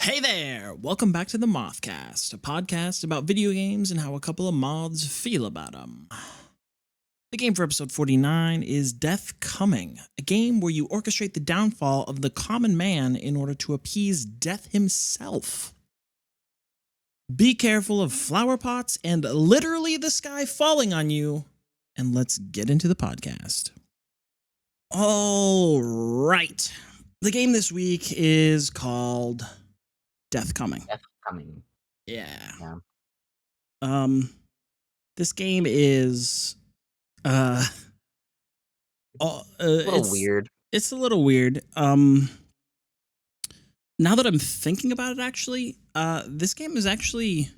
Hey there! Welcome back to the Mothcast, a podcast about video games and how a couple of moths feel about them. The game for episode 49 is Death Coming, a game where you orchestrate the downfall of the common man in order to appease Death himself. Be careful of flower pots and literally the sky falling on you, and let's get into the podcast. All right. The game this week is called Death Coming. Death Coming. Yeah. Yeah. This game is A little weird. It's a little weird. Now that I'm thinking about it, actually, this game is actually.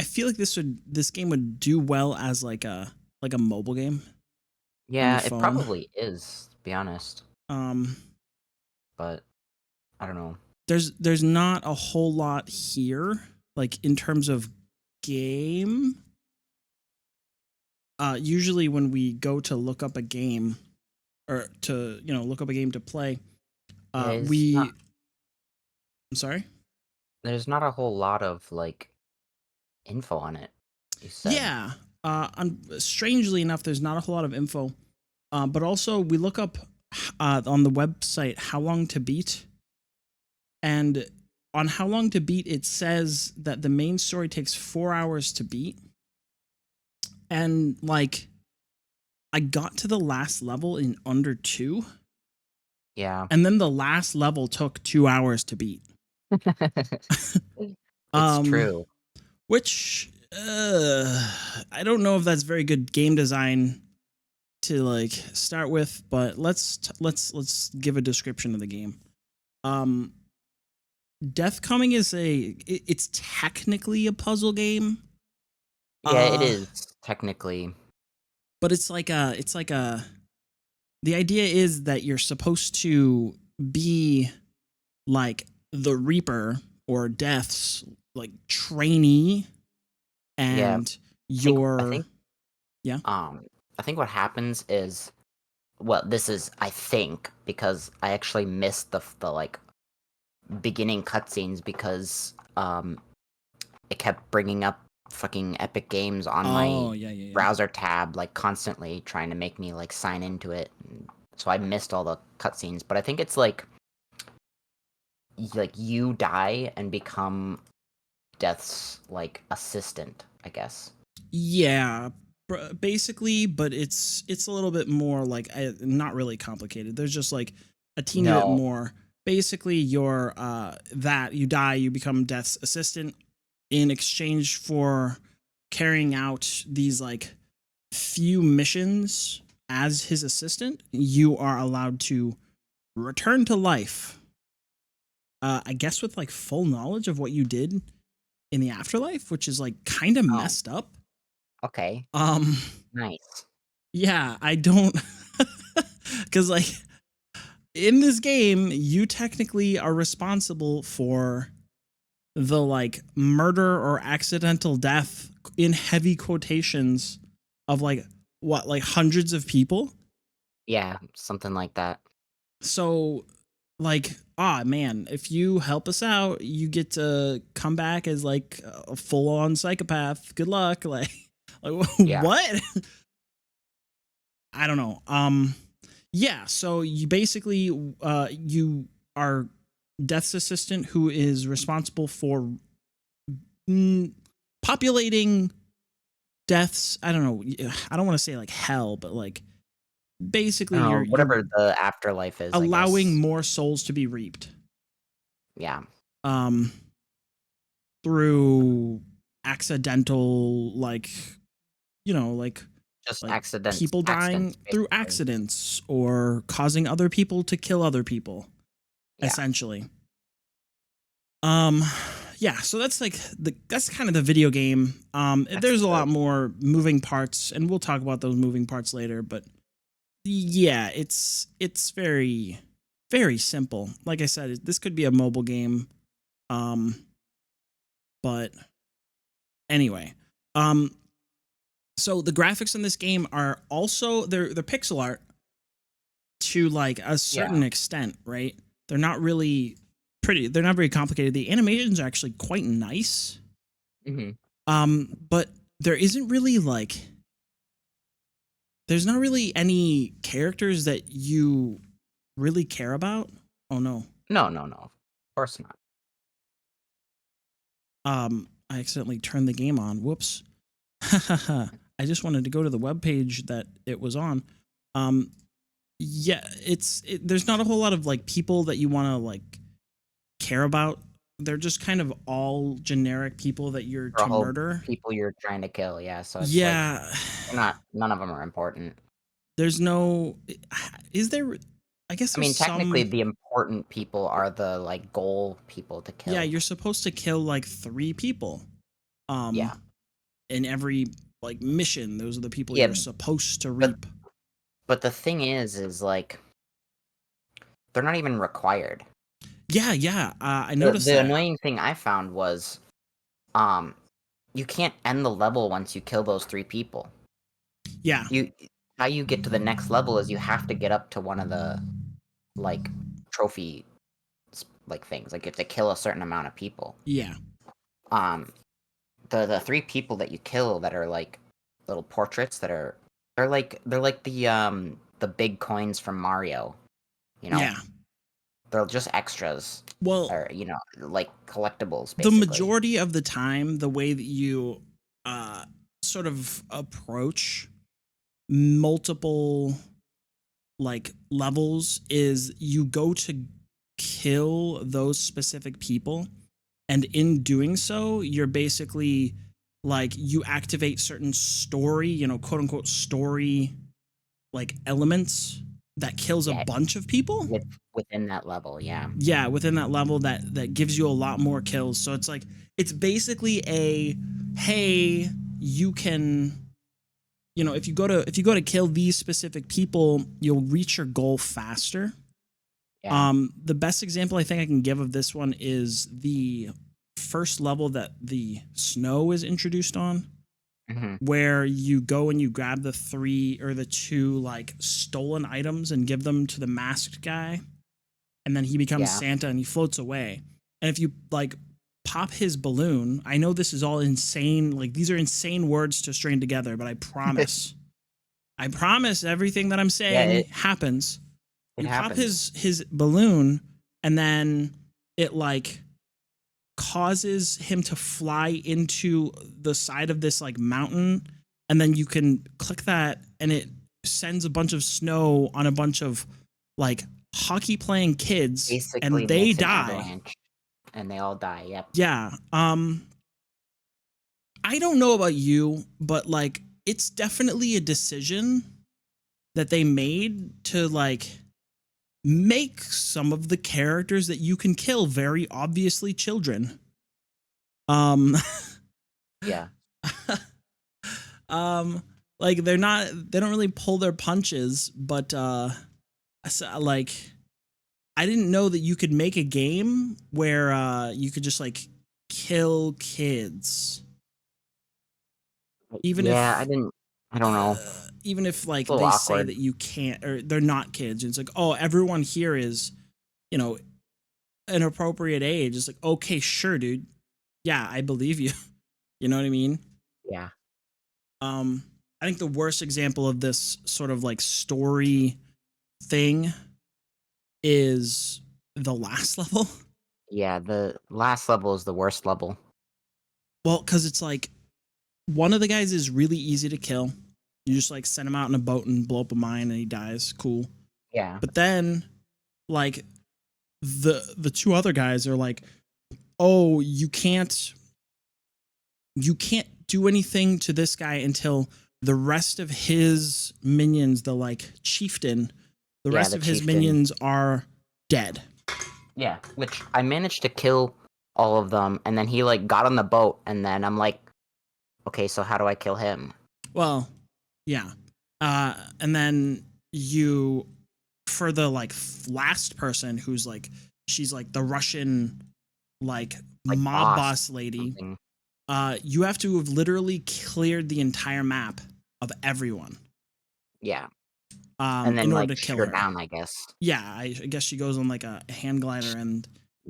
I feel like this game would do well as like a mobile game. Yeah, it phone. probably is, to be honest. Um, But I don't know. there's not a whole lot here, like in terms of game. Usually when we go to look up a game, or to look up a game to play, I'm sorry. There's not a whole lot of like info on it. You said. Yeah. Strangely enough, there's not a whole lot of info. But also we look up on the website How Long to Beat, and on How Long to Beat it says that the main story takes 4 hours to beat. And like, I got to the last level in under 2. Yeah. And then the last level took 2 hours to beat. It's true. Which I don't know if that's very good game design to like start with, but let's give a description of the game. Death Coming is it's technically a puzzle game. Yeah, it is technically. But it's like a the idea is that you're supposed to be like the Reaper or Death's like trainee, and I think what happens is, well, this is I think because I actually missed the like beginning cutscenes because it kept bringing up fucking Epic Games on my browser tab like constantly trying to make me like sign into it, so I missed all the cutscenes. But I think it's like you die and become Death's like assistant, I guess. Yeah, basically, but it's a little bit more like not really complicated. There's just like a teeny bit more. Basically, you're that you die, you become Death's assistant in exchange for carrying out these like few missions as his assistant. You are allowed to return to life. I guess with like full knowledge of what you did in the afterlife, which is like kind of messed up. Okay. Nice. Yeah, I don't, because like in this game, you technically are responsible for the like murder or accidental death in heavy quotations of like hundreds of people. Yeah, something like that. So like, man, if you help us out, you get to come back as like a full-on psychopath. Good luck. Like what? I don't know. Yeah, so you basically you are Death's assistant who is responsible for populating Death's, I don't know, I don't want to say like hell, but like basically you're whatever the afterlife is, allowing more souls to be reaped. Yeah. Through accidental, like, like just like accidents, people dying through accidents or causing other people to kill other people, essentially. Yeah, so that's like that's kind of the video game. There's a lot more moving parts, and we'll talk about those moving parts later, but yeah, it's very, very simple. Like I said, this could be a mobile game. But anyway, so the graphics in this game are also they're pixel art to like a certain extent, right? They're not really they're not very complicated. The animations are actually quite nice. Mm-hmm. But there isn't really like, there's not really any characters that you really care about. Oh no. No. Of course not. I accidentally turned the game on. Whoops. I just wanted to go to the webpage that it was on. Yeah, there's not a whole lot of like people that you want to like care about. They're just kind of all generic people that you're to murder. People you're trying to kill, yeah. So it's like none of them are important. There's no. Is there? I guess. I mean, technically, the important people are the like goal people to kill. Yeah, you're supposed to kill like 3 people. Yeah. In every like mission, those are the people you're supposed to reap. But the thing is like they're not even required. Yeah. I noticed the annoying thing I found was, you can't end the level once you kill those 3 people. Yeah. How you get to the next level is you have to get up to one of the like trophy like things. Like you have to kill a certain amount of people. Yeah. The 3 people that you kill that are like little portraits that are they're like the big coins from Mario. You know? Yeah. They're just extras. Well, or like collectibles, basically. The majority of the time, the way that you sort of approach multiple like levels is you go to kill those specific people, and in doing so you're basically like you activate certain story, quote unquote story like elements that kills a bunch of people within that level. Yeah, within that level that gives you a lot more kills. So it's like it's basically a hey, you can if you go to kill these specific people, you'll reach your goal faster. Yeah. The best example I think I can give of this one is the first level that the snow is introduced on. Mm-hmm. Where you go and you grab the 3 or the 2 like stolen items and give them to the masked guy, and then he becomes Santa and he floats away. And if you like pop his balloon, I know this is all insane, like these are insane words to string together, but I promise everything that I'm saying happens. You pop his balloon, and then it like causes him to fly into the side of this like mountain, and then you can click that and it sends a bunch of snow on a bunch of like hockey playing kids. Basically, and they die. And they all die. Yep. Yeah. I don't know about you, but like it's definitely a decision that they made to like make some of the characters that you can kill very obviously children. Yeah. Like they don't really pull their punches, but like I didn't know that you could make a game where you could just like kill kids. Even if I don't know. Even if like they say that you can't, or they're not kids, it's like, oh, everyone here is, an appropriate age. It's like, okay, sure, dude. Yeah, I believe you. You know what I mean? Yeah. I think the worst example of this sort of like story thing is the last level. Yeah, the last level is the worst level. Well, because it's like one of the guys is really easy to kill. You just like send him out in a boat and blow up a mine and he dies. Cool. Yeah. But then like the 2 other guys are like, oh, you can't do anything to this guy until the rest of his minions, the like chieftain, the rest of his minions are dead. Yeah, which I managed to kill all of them, and then he like got on the boat, and then I'm like, okay, so how do I kill him? Well, yeah. And then you, for the like last person who's like, she's like the Russian like mob boss lady. You have to have literally cleared the entire map of everyone. Yeah. And then in order like to kill her her down, I guess. Yeah, I guess she goes on like a hand glider and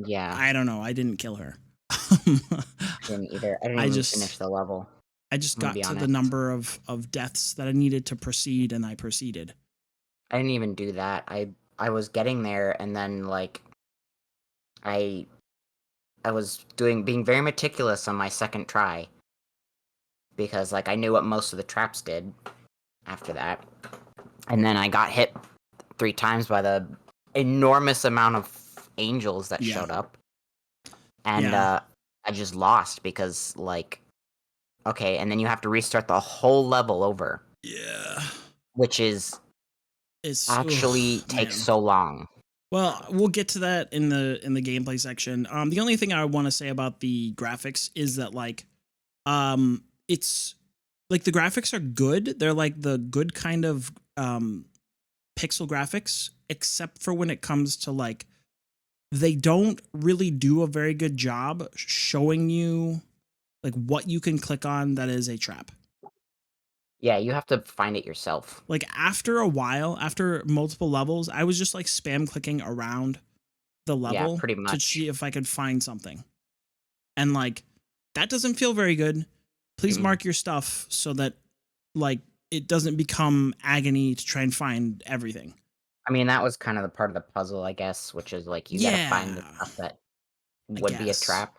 Yeah, I don't know. I didn't kill her. I didn't either. I didn't I even just finish the level. I just I'm gonna be got to the honest. number of deaths that I needed to proceed, and I proceeded. I didn't even do that. I was getting there, and then like I I was being very meticulous on my second try because like I knew what most of the traps did after that. And then I got hit 3 times by the enormous amount of angels that Yeah. showed up. And Yeah. I just lost because like okay, and then you have to restart the whole level over, Yeah. which is actually takes Man. so long. Well, we'll get to that in the gameplay section. The only thing I want to say about the graphics is that like it's like the graphics are good. They're like the good kind of pixel graphics, except for when it comes to like they don't really do a very good job showing you like what you can click on that is a trap. Yeah, you have to find it yourself. Like after a while, after multiple levels, I was just like spam clicking around the Yeah, level pretty to much. see if I could find something. And like that doesn't feel very good. Please Mm-mm. mark your stuff so that like it doesn't become agony to try and find everything. I mean, that was kind of the part of the puzzle, I guess, which is like you got to find the Yeah, stuff that I would be a guess. trap,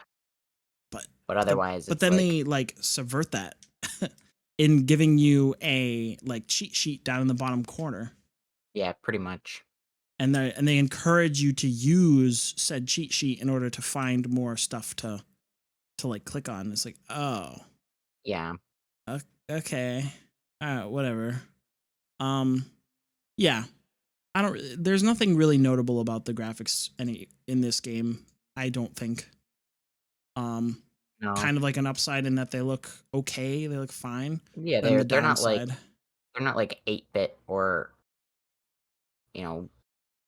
But but otherwise but it's then like they like subvert that in giving you a like cheat sheet down in the bottom corner. yeah, pretty much. And they encourage you to use said cheat sheet in order to find more stuff to like click on. It's like, oh, Yeah. okay, whatever. Um, yeah, I don't. There's nothing really notable about the graphics in this game. I don't think. Um, No. Kind of like an upside in that they look okay, they look fine. Yeah, Then the they're not like downside, 8-bit or, you know,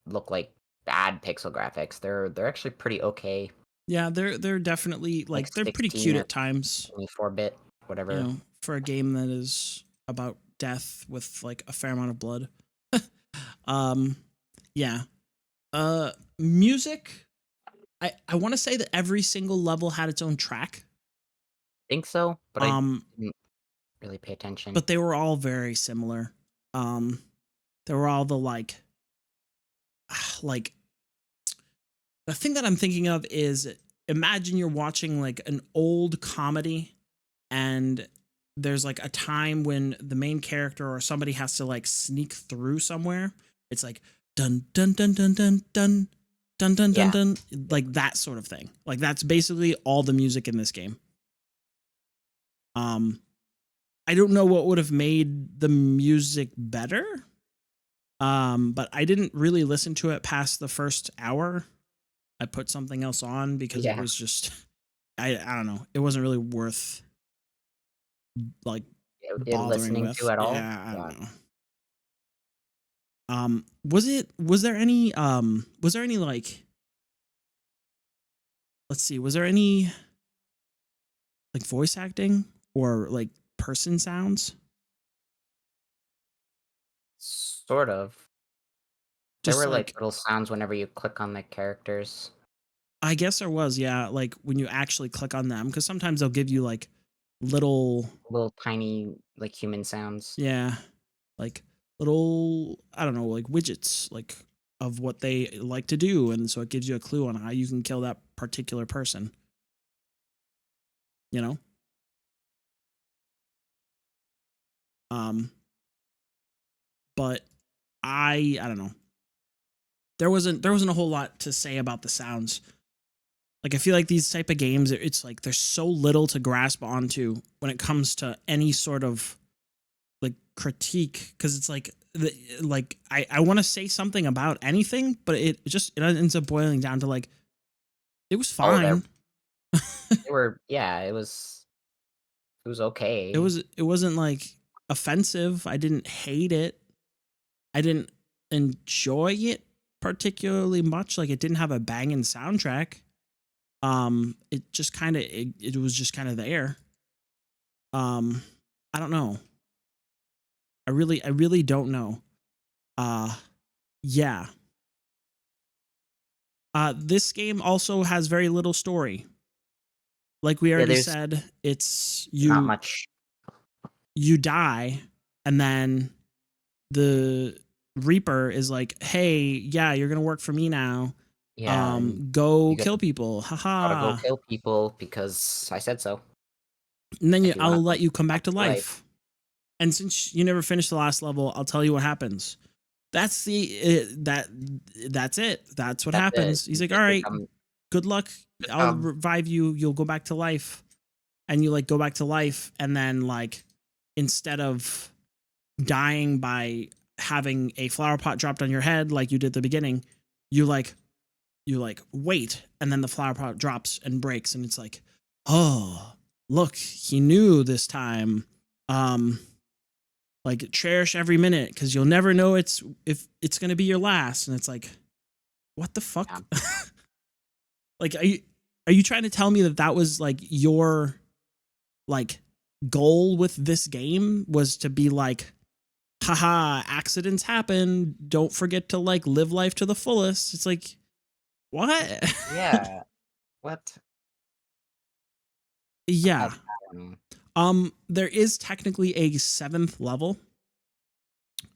look like bad pixel graphics. They're actually pretty okay. yeah, they're definitely Like like they're pretty 16 cute or at times. 24-bit, whatever. For a game that is about death with like a fair amount of blood. um, yeah. Music. I want to say that every single level had its own track. Think so, but I Um, didn't really pay attention. but they were all very similar. Um, they were all the like the thing that I'm thinking of is imagine you're watching like an old comedy and there's like a time when the main character or somebody has to like sneak through somewhere. It's like dun dun dun dun dun dun dun dun dun Yeah. dun, like that sort of thing. Like that's basically all the music in this game. I don't know what would have made the music better. But I didn't really listen to it past the first hour. I put something else on because it Yeah. was just I don't know. It wasn't really worth like bothering Listening to with. at all? Yeah, I Yeah. don't know. Was there any like let's see, was there any like voice acting or like person sounds? Sort of. There Just were like like little sounds whenever you click on the characters. I guess there was, yeah, like when you actually click on them because sometimes they'll give you like little Little tiny like human sounds. yeah, like little I don't know, like widgets like of what they like to do and so it gives you a clue on how you can kill that particular person, you know? Um but I don't know. There wasn't a whole lot to say about the sounds. Like I feel like these type of games, it's like there's so little to grasp onto when it comes to any sort of like critique because it's like like I want to say something about anything, but it ends up boiling down to like it was Oh, fine. they were yeah, it was okay. It wasn't like offensive. I didn't hate it. I didn't enjoy it particularly much. Like it didn't have a banging soundtrack. It just kind of it was just kind of there. Um, I don't know. I really don't know. Uh, yeah. This game also has very little story. Like we already said, it's not much. You die, and then the Reaper is like, "Hey, yeah, you're gonna work for me now. Yeah, go kill people. Haha. Gotta go kill people because I said so. And then I'll let you come back to life. And since you never finished the last level, I'll tell you what happens. That's that's it. That's what happens. He's like, all right, good luck. I'll revive you. You'll go back to life. And you like go back to life. And then like, instead of dying by having a flower pot dropped on your head, like you did at the beginning, you wait. And then the flower pot drops and breaks. And it's like, oh, look, he knew this time. Like cherish every minute because you'll never know if it's gonna be your last. And it's like, what the fuck? Yeah. Like, are you trying to tell me that was like your like goal with this game was to be like, haha, accidents happen. Don't forget to like live life to the fullest. It's like, what? Yeah. What? Yeah. There is technically a 7th level.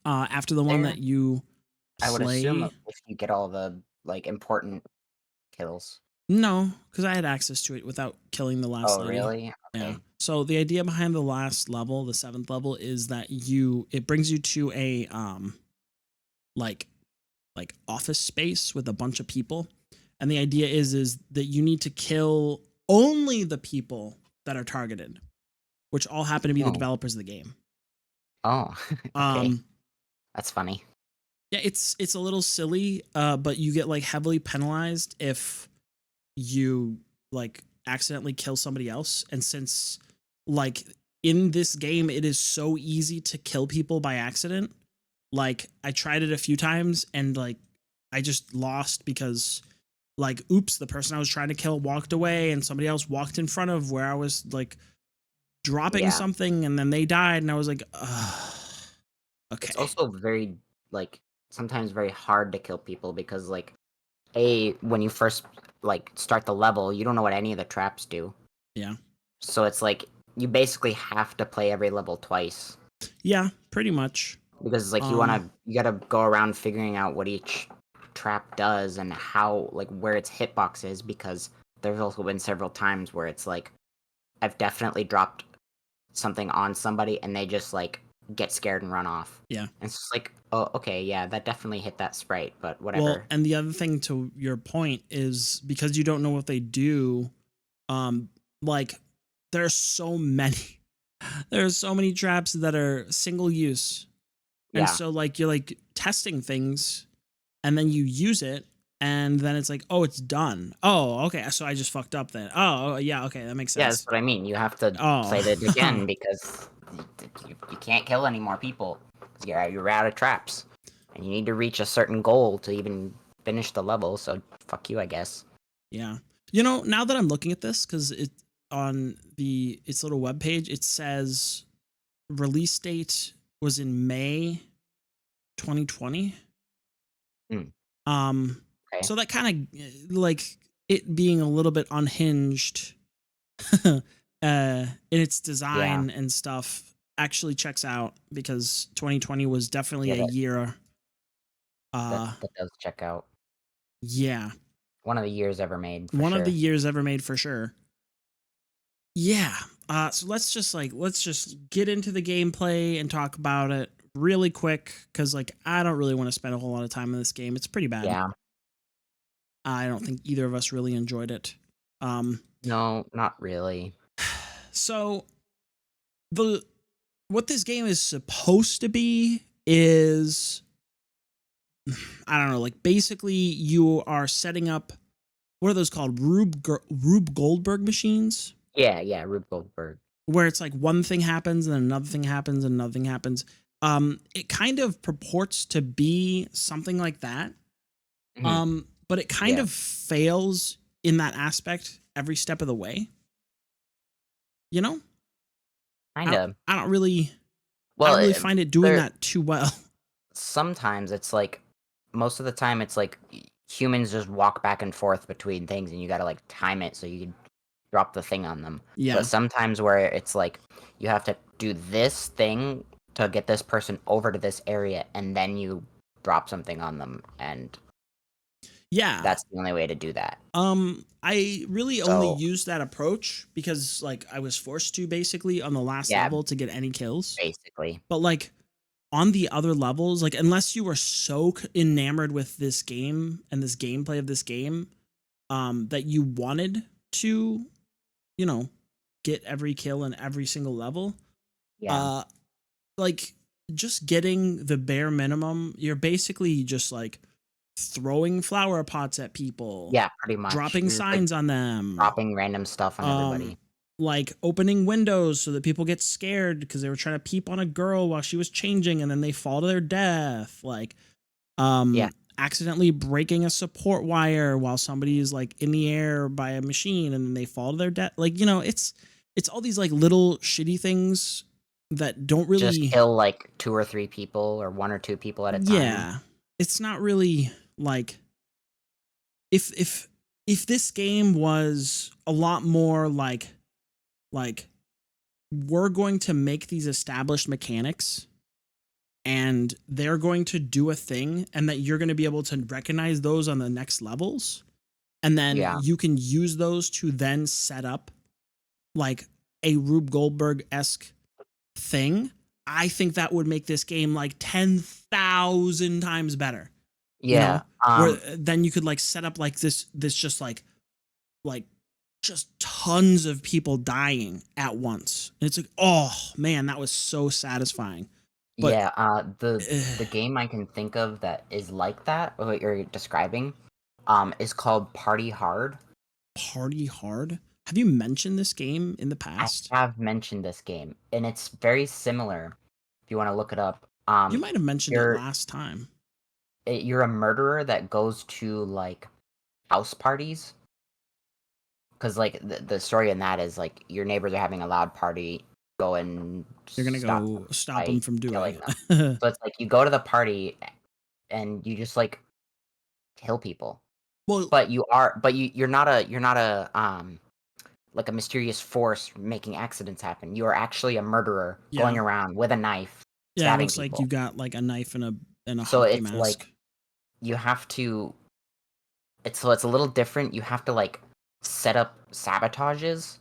After the one that you play. I would assume if you get all the like important kills. No, because I had access to it without killing the last lady. Oh, really? Okay. Yeah. So the idea behind the last level, the 7th level, is that it brings you to a like office space with a bunch of people. And the idea is that you need to kill only the people that are targeted, which all happen to be the developers of the game. Oh, okay. That's funny. Yeah, it's a little silly, but you get like heavily penalized if you like accidentally kill somebody else. And since like in this game, it is so easy to kill people by accident. Like I tried it a few times and like I just lost because like, oops, the person I was trying to kill walked away and somebody else walked in front of where I was like dropping something and then they died. And I was like, okay. It's also very like sometimes very hard to kill people because like when you first like start the level, you don't know what any of the traps do. Yeah. So it's like you basically have to play every level twice. Yeah, pretty much. Because it's like you gotta go around figuring out what each trap does and how like where its hitbox is, because there's also been several times where it's like I've definitely dropped something on somebody and they just like get scared and run off. Yeah. And it's just like, oh, okay, yeah, that definitely hit that sprite, but whatever. Well, and the other thing to your point is because you don't know what they do, like there's so many traps that are single use. And so like you're like testing things and then you use it and then it's like, oh, it's done. Oh, okay. So I just fucked up then. Oh, yeah, okay, that makes sense. Yeah, that's what I mean. You have to play it again because you can't kill any more people. You're out of traps. And you need to reach a certain goal to even finish the level, so fuck you, I guess. Yeah. You know, now that I'm looking at this, because on its little webpage, it says release date was in May 2020. Okay. So that kind of like it being a little bit unhinged in its design and stuff actually checks out, because 2020 was definitely a year. That does check out. Yeah. One of the years ever made. Of the years ever made for sure. Yeah. So let's just get into the gameplay and talk about it really quick, because like I don't really want to spend a whole lot of time in this game. It's pretty bad. Yeah. I don't think either of us really enjoyed it. No, not really. So what this game is supposed to be is, I don't know, like basically you are setting up, what are those called? Rube Goldberg machines? Yeah, Rube Goldberg. Where it's like one thing happens and then another thing happens and another thing happens. It kind of purports to be something like that. Mm-hmm. But it kind of fails in that aspect every step of the way. You know? Kind of. I don't really find it doing that too well. Sometimes it's like, most of the time it's like humans just walk back and forth between things, and you gotta like time it so you can drop the thing on them. Yeah. But sometimes where it's like you have to do this thing to get this person over to this area, and then you drop something on them, and yeah, that's the only way to do that. I really only used that approach because like I was forced to basically on the last level to get any kills. Basically. But like on the other levels, like unless you were so enamored with this game and this gameplay of this game, that you wanted to, you know, get every kill in every single level. Yeah. Like just getting the bare minimum, you're basically just like throwing flower pots at people. Yeah, pretty much. Dropping signs on them. Dropping random stuff on everybody. Like opening windows so that people get scared because they were trying to peep on a girl while she was changing and then they fall to their death. Like accidentally breaking a support wire while somebody is like in the air by a machine and then they fall to their death. Like, you know, it's all these like little shitty things that don't really just kill like 2 or 3 people or 1 or 2 people at a time. Yeah. It's not really like if this game was a lot more like we're going to make these established mechanics and they're going to do a thing and that you're going to be able to recognize those on the next levels and then you can use those to then set up like a Rube Goldberg-esque thing, I think that would make this game like 10,000 times better. Yeah. You know? Where then you could like set up like this just like just tons of people dying at once. And it's like, oh man, that was so satisfying. But, the game I can think of that is like that, what you're describing, is called Party Hard. Party Hard? Have you mentioned this game in the past? I have mentioned this game, and it's very similar. If you want to look it up, you might have mentioned it last time. You're a murderer that goes to like house parties, because like the story in that is like your neighbors are having a loud party. Go and you're gonna go stop them from doing it. So it's like you go to the party, and you just like kill people. Well, you're not a like a mysterious force making accidents happen. You are actually a murderer going around with a knife. Yeah, it looks like you got like a knife and a hockey mask. Like you have to. It's a little different. You have to like set up sabotages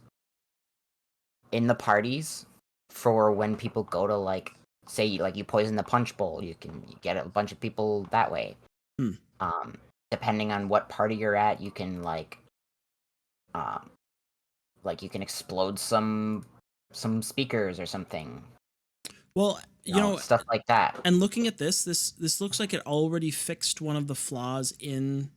in the parties for when people go to like say like you poison the punch bowl. You get a bunch of people that way. Depending on what party you're at, you can like you can explode some speakers or something. Well, you know, stuff like that. And looking at this looks like it already fixed one of the flaws in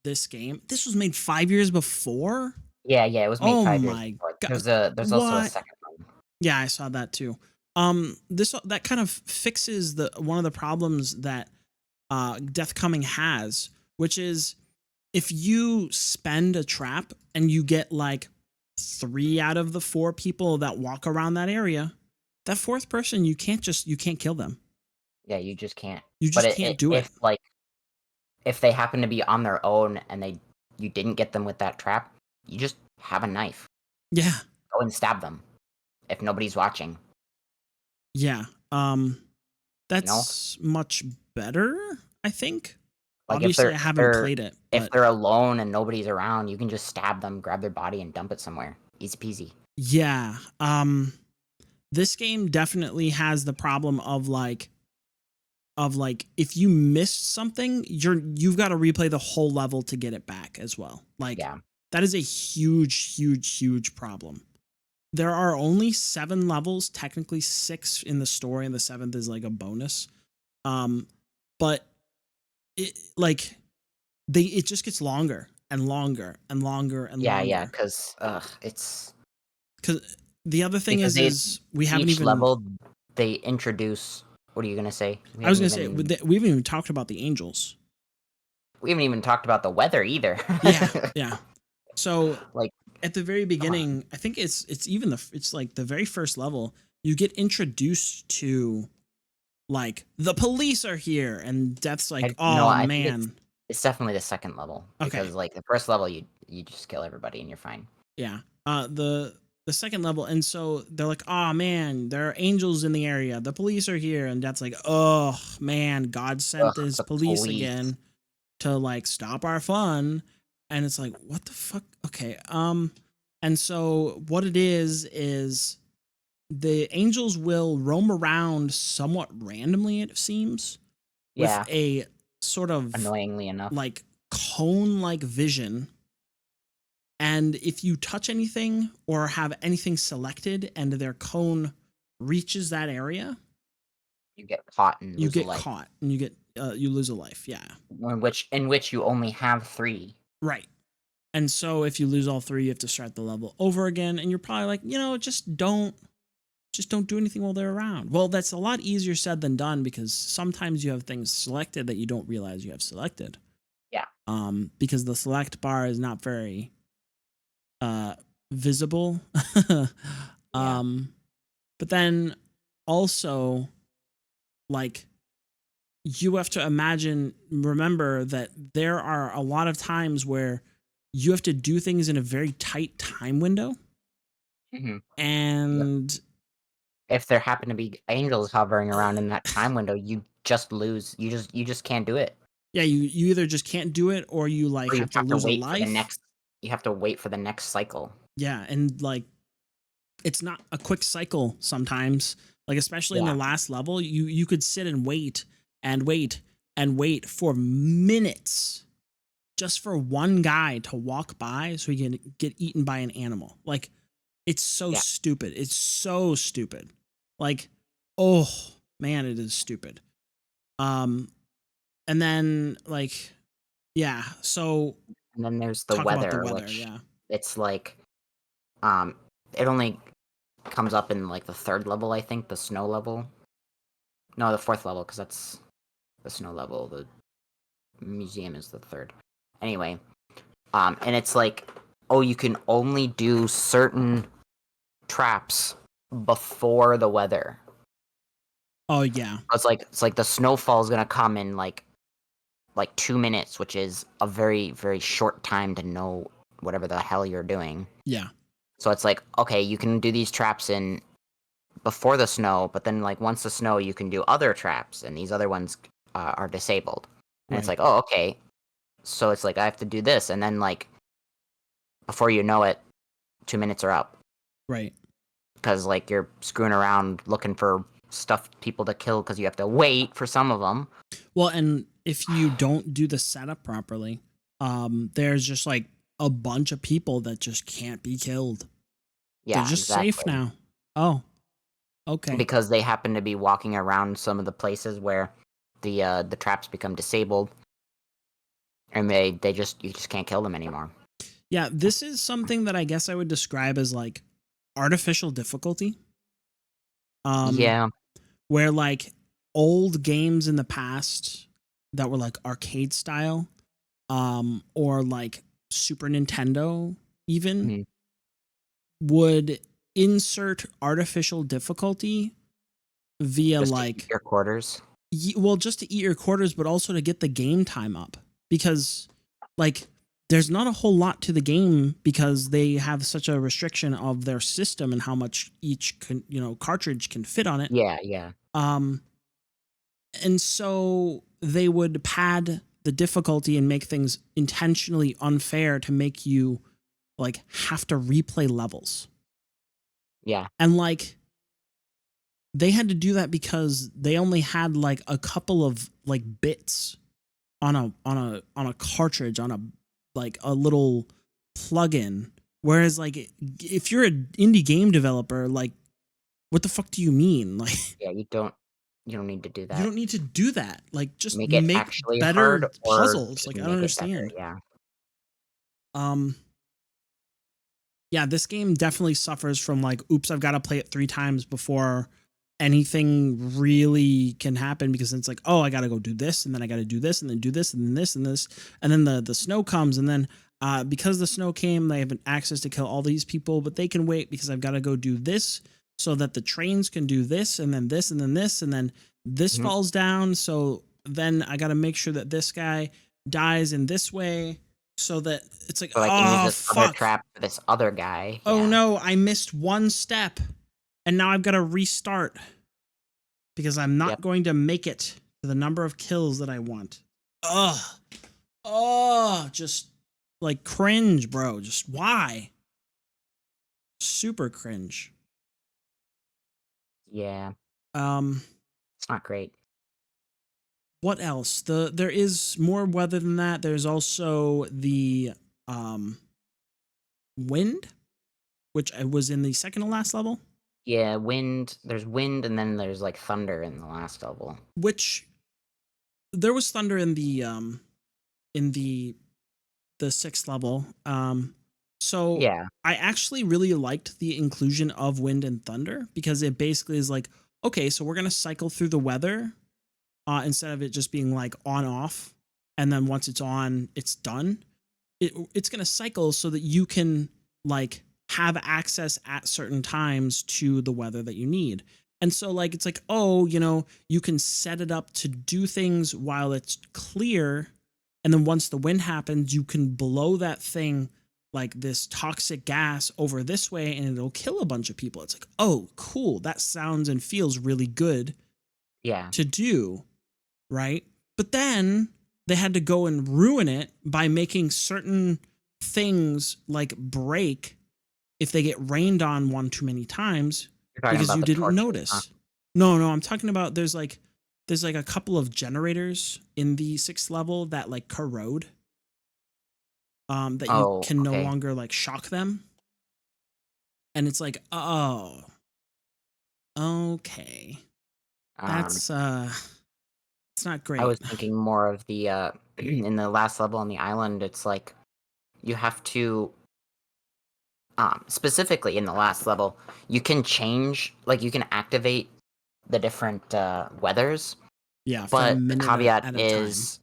this game. This was made 5 years before. Yeah, it was made 5 years before. God. There's also a second one. Yeah, I saw that too. That kind of fixes one of the problems that Death Coming has, which is if you spend a trap and you get like 3 out of the 4 people that walk around that area, that 4th person you can't kill them. Yeah, you just can't. You just can't do it. If they happen to be on their own and you didn't get them with that trap, you just have a knife. Yeah. Go and stab them if nobody's watching. Yeah. That's much better, I think. Like obviously, I haven't played it. If they're alone and nobody's around, you can just stab them, grab their body, and dump it somewhere. Easy peasy. Yeah. This game definitely has the problem of like if you missed something, you've got to replay the whole level to get it back as well. Like that is a huge problem. There are only 7 levels, technically 6 in the story, and the 7th is like a bonus. But it just gets longer and longer and longer and longer. Yeah, because the other thing is we haven't even level they introduce. What are you gonna say? I was gonna say we haven't even talked about the angels. We haven't even talked about the weather either. Yeah. So like at the very beginning, I think it's like the very first level. You get introduced to like the police are here, and Death's like, man. It's definitely the second level Okay. because like the first level you just kill everybody and you're fine. Yeah. The second level, and so they're like, oh man, there are angels in the area. The police are here, and that's like, oh man, God sent Ugh, his the police police. again to like stop our fun. And it's like, what the fuck? Okay. And so what it is the angels will roam around somewhat randomly, it seems, with Yeah, a sort of annoyingly enough. like cone like vision. And if you touch anything or have anything selected and their cone reaches that area, You get caught and you lose a get life. caught and you lose a life. Yeah. In which you only have 3. Right. And so if you lose all 3, you have to start the level over again. And you're probably like, just don't do anything while they're around. Well, that's a lot easier said than done because sometimes you have things selected that you don't realize you have selected. Yeah. Because the select bar is not very visible. Yeah. But then also like you have to remember that there are a lot of times where you have to do things in a very tight time window. Mhm. And If there happen to be angels hovering around in that time window, you just lose. You just can't do it. yeah, you either just can't do it or you like Or you have to have to lose a wait for the life. next you have to wait for the next cycle. Yeah, and like it's not a quick cycle sometimes. Like especially in the Yeah. last level, you could sit and wait and wait and wait for minutes just for one guy to walk by so he can get eaten by an animal. Like it's so Yeah. stupid. It's so stupid. Like, oh man, it is stupid. And then like, yeah. So And then there's the talk about the weather, weather. which Yeah. it's like um it only comes up in like the 3rd level, I think, the snow level. No, the 4th level because that's the snow level. The museum is the 3rd. Anyway, and it's like, oh, you can only do certain traps before the weather. Oh yeah. It's like the snowfall is gonna come in like 2 minutes, which is a very, very short time to know whatever the hell you're doing. Yeah. So it's like, okay, you can do these traps in before the snow, but then like once the snow, you can do other traps, and these other ones are disabled. And it's Right. like, oh, okay. So it's like I have to do this, and then like before you know it, 2 minutes are up Right. because like you're screwing around looking for stuff people to kill because you have to wait for some of them. Well, and if you don't do the setup properly, there's just like a bunch of people that just can't be killed. They're Yeah, just safe exactly. now. Oh, okay. Because they happen to be walking around some of the places where the traps become disabled, and you just can't kill them anymore. Yeah, this is something that I guess I would describe as like artificial difficulty. Yeah. Where like old games in the past that were like arcade style, or like Super Nintendo even Mhm. would insert artificial difficulty via Just to eat like your quarters. well just to eat your quarters but also to get the game time up because like there's not a whole lot to the game because they have such a restriction of their system and how much each cartridge can fit on it. Yeah, yeah. um and so they would pad the difficulty and make things intentionally unfair to make you like have to replay levels. Yeah. And like they had to do that because they only had like a couple of like bits on a cartridge on a little plugin. Whereas like if you're an indie game developer, like what the fuck do you mean? Like Yeah, you don't need to do you that. don't need to do that. Like just Make it make actually hard better or puzzles. just Like I don't make it better, understand. yeah. Um yeah, this game definitely suffers from like, oops, I've got to play it 3 times before anything really can happen because it's like, oh, I got to go do this and then I got to do this and then do this and then this and this. And then the snow comes and then because the snow came, they have an access to kill all these people, but they can wait because I've got to go do this so that the trains can do this and then this and then this and then this Mhm. falls down. So then I got to make sure that this guy dies in this way, so that it's like, So I can use oh this other fuck, trap for this other guy. oh Yeah. no, I missed one step, and now I've got to restart because I'm not Yep. going to make it to the number of kills that I want. Ugh, oh, just like cringe, bro. Just why? Super cringe. Yeah. Um, It's not great. what else? There is more weather than that. There's also the wind, which was in the second to last level. Yeah, wind. There's wind, and then there's like thunder in the last level. Which there was thunder in the sixth level. So Yeah. I actually really liked the inclusion of wind and thunder because it basically is like, okay, so we're gonna cycle through the weather instead of it just being like on off, and then once it's on, it's done. It's gonna cycle so that you can like have access at certain times to the weather that you need. And so like it's like, oh, you can set it up to do things while it's clear, and then once the wind happens, you can blow that thing like this toxic gas over this way and it'll kill a bunch of people. It's like, oh, cool. That sounds and feels really good Yeah. to do, right? But then they had to go and ruin it by making certain things like break if they get rained on one too many times You're talking because about you the didn't torches, notice. huh? No, I'm talking about there's like a couple of generators in the sixth level that like corrode. That you Oh, can no okay. longer like shock them. And it's like, oh, okay. That's it's not I great. was thinking more of the in the last level on the island. It's like you have to specifically in the last level, you can change, like you can activate the different weathers. Yeah, for a But the minute caveat at a time. is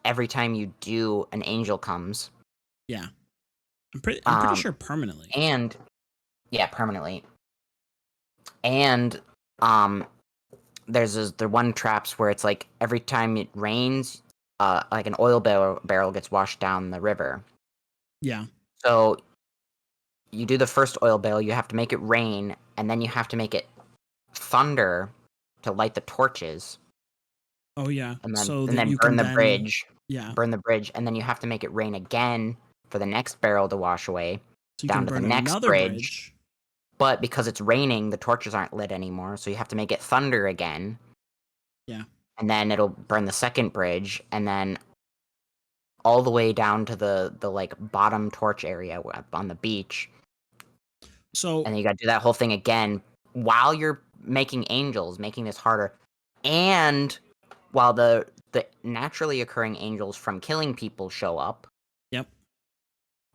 every time you do, an angel comes. Yeah. I'm pretty sure permanently. And yeah, permanently. And there's the one traps where it's like every time it rains, like an oil barrel gets washed down the river. Yeah. So you do the first oil barrel, you have to make it rain, and then you have to make it thunder to light the torches. Oh yeah. And then So that you burn can the then bridge. Yeah. Burn the bridge, and then you have to make it rain again for the next barrel to wash away So you down can to the burn next another bridge. But because it's raining, the torches aren't lit anymore, so you have to make it thunder again. Yeah. And then it'll burn the second bridge, and then all the way down to the like bottom torch area on the beach. So And then you gotta do that whole thing again while you're making angels, making this harder. And while the naturally occurring angels from killing people show up. Yep.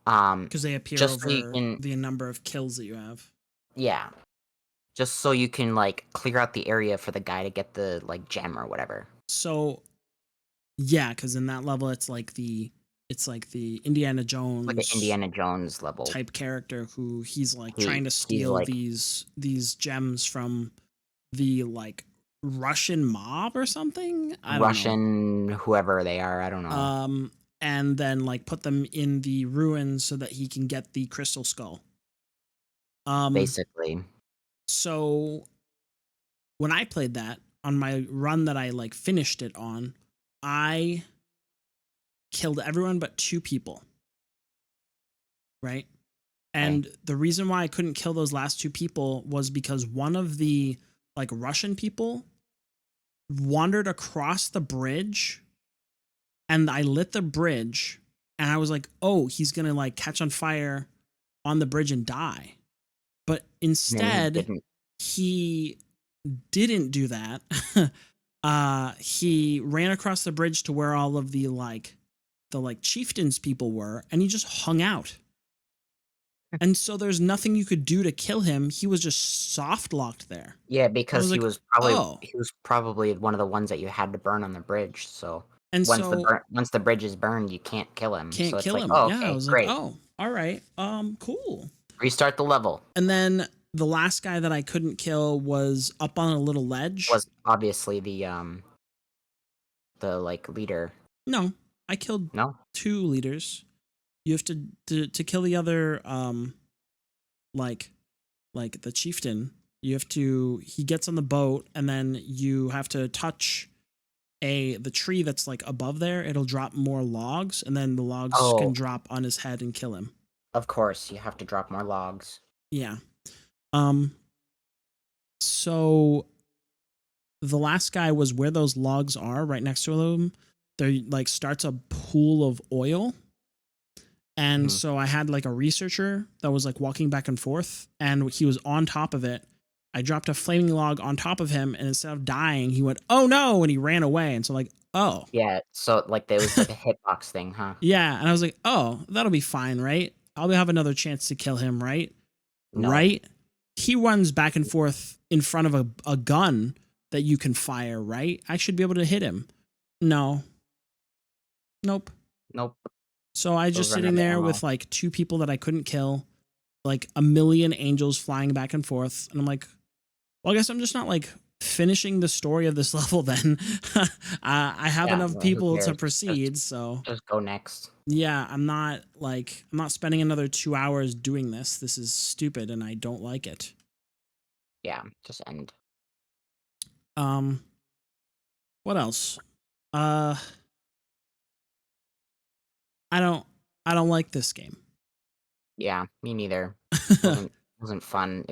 Because they appear just over so you can, the number of kills that you have. Yeah. Just so you can like clear out the area for the guy to get the like gem or whatever. So yeah, because in that level it's like the Indiana Jones, Like an Indiana Jones level type character who he's like trying to steal like, these gems from the like Russian mob or something. I don't Russian, whoever they are, I don't know. And then like put them in the ruins so that he can get the crystal skull. Basically. So when I played that on my run that I like finished it on, I killed everyone but 2 people. Right? And the reason why I couldn't kill those last 2 people was because one of the like Russian people wandered across the bridge, and I lit the bridge, and I was like, oh, he's gonna like catch on fire on the bridge and die. But instead, he didn't do that. He ran across the bridge to where all of the chieftains people were, and he just hung out. And so there's nothing you could do to kill him. He was just soft locked there. Yeah, because he was probably one of the ones that you had to burn on the bridge. So once the bridge is burned, you can't kill him. Can't kill him. Oh, yeah, okay, I was great. like, oh, all right, cool. Restart the level. And then the last guy that I couldn't kill was up on a little ledge. Was obviously the like leader. No, I killed No. 2 leaders. You have to kill the other like the chieftain. You have to he gets on the boat and then you have to touch the tree that's like above there. It'll drop more logs and then the logs can Oh, drop on his head and kill him. of course, you have to drop more logs. Yeah. So the last guy was where those logs are, right next to them. There like starts a pool of oil. And so I had like a researcher that was like walking back and forth and he was on top of it. I dropped a flaming log on top of him and instead of dying, he went, "Oh no," and he ran away. And so like, oh. Yeah, so like there was like a hitbox thing, huh? Yeah, and I was like, "Oh, that'll be fine, right? I'll have another chance to kill him, right?" No. Right? He runs back and forth in front of a gun that you can fire, right? I should be able to hit him. No. Nope. So I just sitting there with like 2 people that I couldn't kill, like a million angels flying back and forth. And I'm like, well, I guess I'm just not like finishing the story of this level then. I have enough people to proceed. So just go next. Yeah, I'm not spending another 2 hours doing this. This is stupid and I don't like it. Yeah, just end. What else? I don't like this game. Yeah, me neither. Wasn't fun.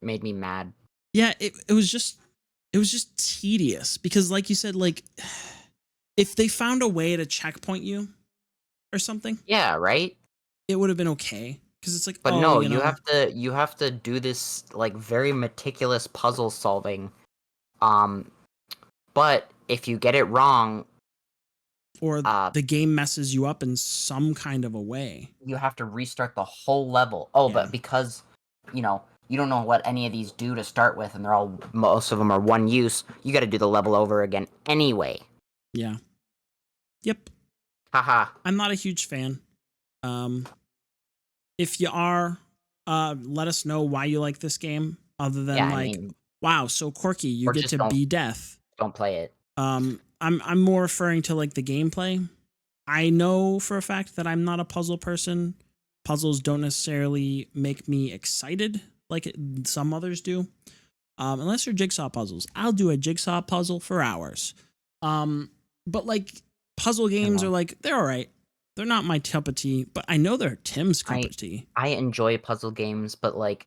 Made me mad. Yeah, it was just tedious because like you said, like if they found a way to checkpoint you or something, yeah, right, it would have been okay because it's like, but no, you have to do this like very meticulous puzzle solving, but if you get it wrong, or the game messes you up in some kind of a way, you have to restart the whole level. But because you don't know what any of these do to start with, and most of them are one use, you got to do the level over again anyway. Yeah. Yep. Haha. I'm not a huge fan. If you are, let us know why you like this game. Other than wow, so quirky, you get to be death. Don't play it. I'm more referring to like the gameplay. I know for a fact that I'm not a puzzle person. Puzzles don't necessarily make me excited like some others do. Unless they're jigsaw puzzles. I'll do a jigsaw puzzle for hours. But like puzzle games are like, they're all right. They're not my cup of tea, but I know they're Tim's cup of tea. I enjoy puzzle games, but like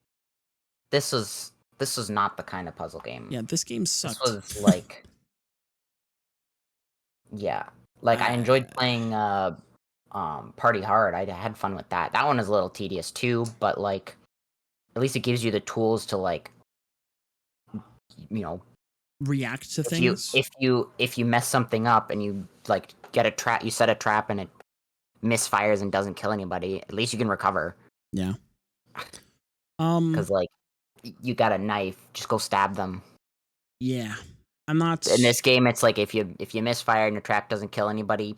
this was not the kind of puzzle game. Yeah, this game sucked. This was like yeah. Like I enjoyed playing Party Hard. I had fun with that. That one is a little tedious too, but like at least it gives you the tools to like react to things. If you mess something up and you like get a trap, you set a trap and it misfires and doesn't kill anybody, at least you can recover. Yeah. Because like you got a knife, just go stab them. Yeah. I'm not in this game. It's like if you misfire and your trap doesn't kill anybody,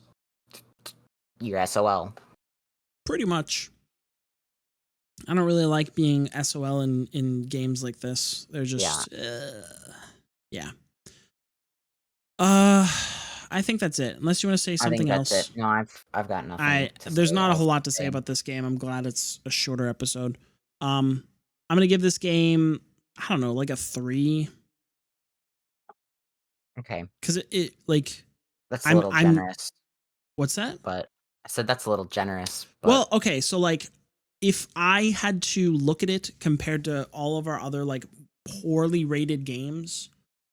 you're SOL. Pretty much. I don't really like being SOL in games like this. They're just yeah. I think that's it. Unless you want to say something else. It. No, I've got nothing. There's not a whole lot to say about this game. I'm glad it's a shorter episode. I'm gonna give this game, I don't know, like a 3. Okay. Because it like that's a little generous. What's that? But I said that's a little generous. But... Well, okay, so like if I had to look at it compared to all of our other like poorly rated games,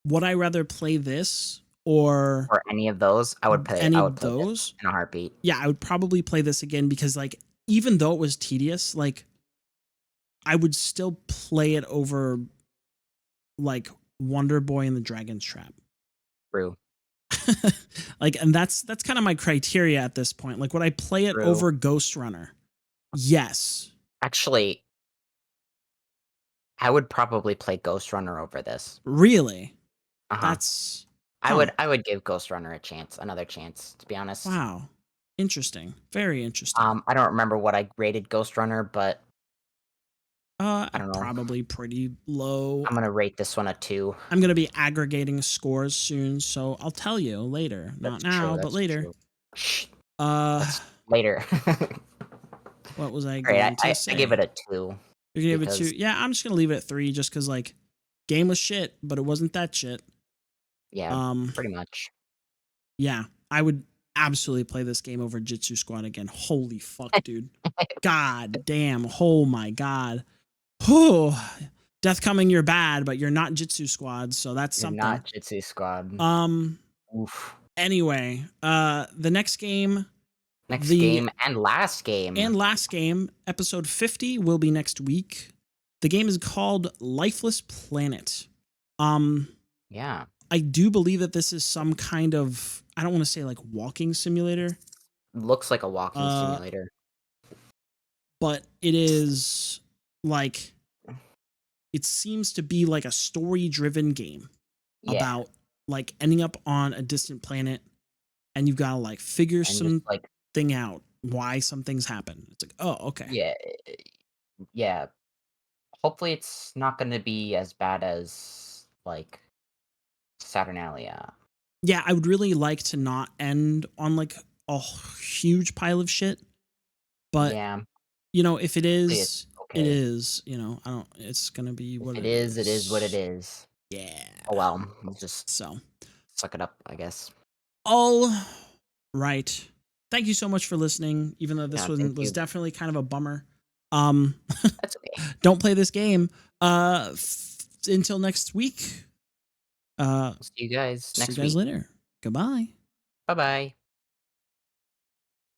would I rather play this or any of those? I would play any of those in a heartbeat. Yeah, I would probably play this again because like even though it was tedious, like I would still play it over like Wonder Boy and the Dragon's Trap. True. Like, and that's kind of my criteria at this point. Like, would I play it over Ghost Runner? Yes. Actually, I would probably play Ghost Runner over this. Really? That's. I would give Ghost Runner another chance. To be honest. Wow. Interesting. Very interesting. I don't remember what I rated Ghost Runner, but. I don't know. Probably pretty low. I'm gonna rate this one a 2. I'm gonna be aggregating scores soon, so I'll tell you later. Not now, but later. Shh, Uh, that's later. what was I Great, going to say? I give it a 2. You're gonna give it 2? Yeah, I'm just gonna leave it at 3, just because like, game was shit, but it wasn't that shit. Yeah, pretty much. Yeah, I would absolutely play this game over Jitsu Squad again. Holy fuck, dude. God damn. Oh my god. Oh, Death Coming, you're bad, but you're not Jitsu Squad, so that's You're something. not Jitsu Squad. Oof. Anyway, the next game. Game and last game. And last game, episode 50 will be next week. The game is called Lifeless Planet. Yeah. I do believe that this is some kind of, I don't want to say like walking simulator. Looks like a walking simulator. But it is like, it seems to be like a story-driven game about like ending up on a distant planet, and you've got to like figure something out, why some things happen. It's like, oh, okay. Yeah. Yeah. Hopefully it's not going to be as bad as like Saturnalia. Yeah, I would really like to not end on like a huge pile of shit. But yeah, you know, if it is, okay. it is. You know, I don't. It's gonna be what it is. It is what it is. Yeah. Oh well, we'll just so suck it up, I guess. All right. Thank you so much for listening. Even though this was definitely kind of a bummer. That's okay. Don't play this game. Until next week. See you guys next week. See you guys later. Goodbye. Bye bye.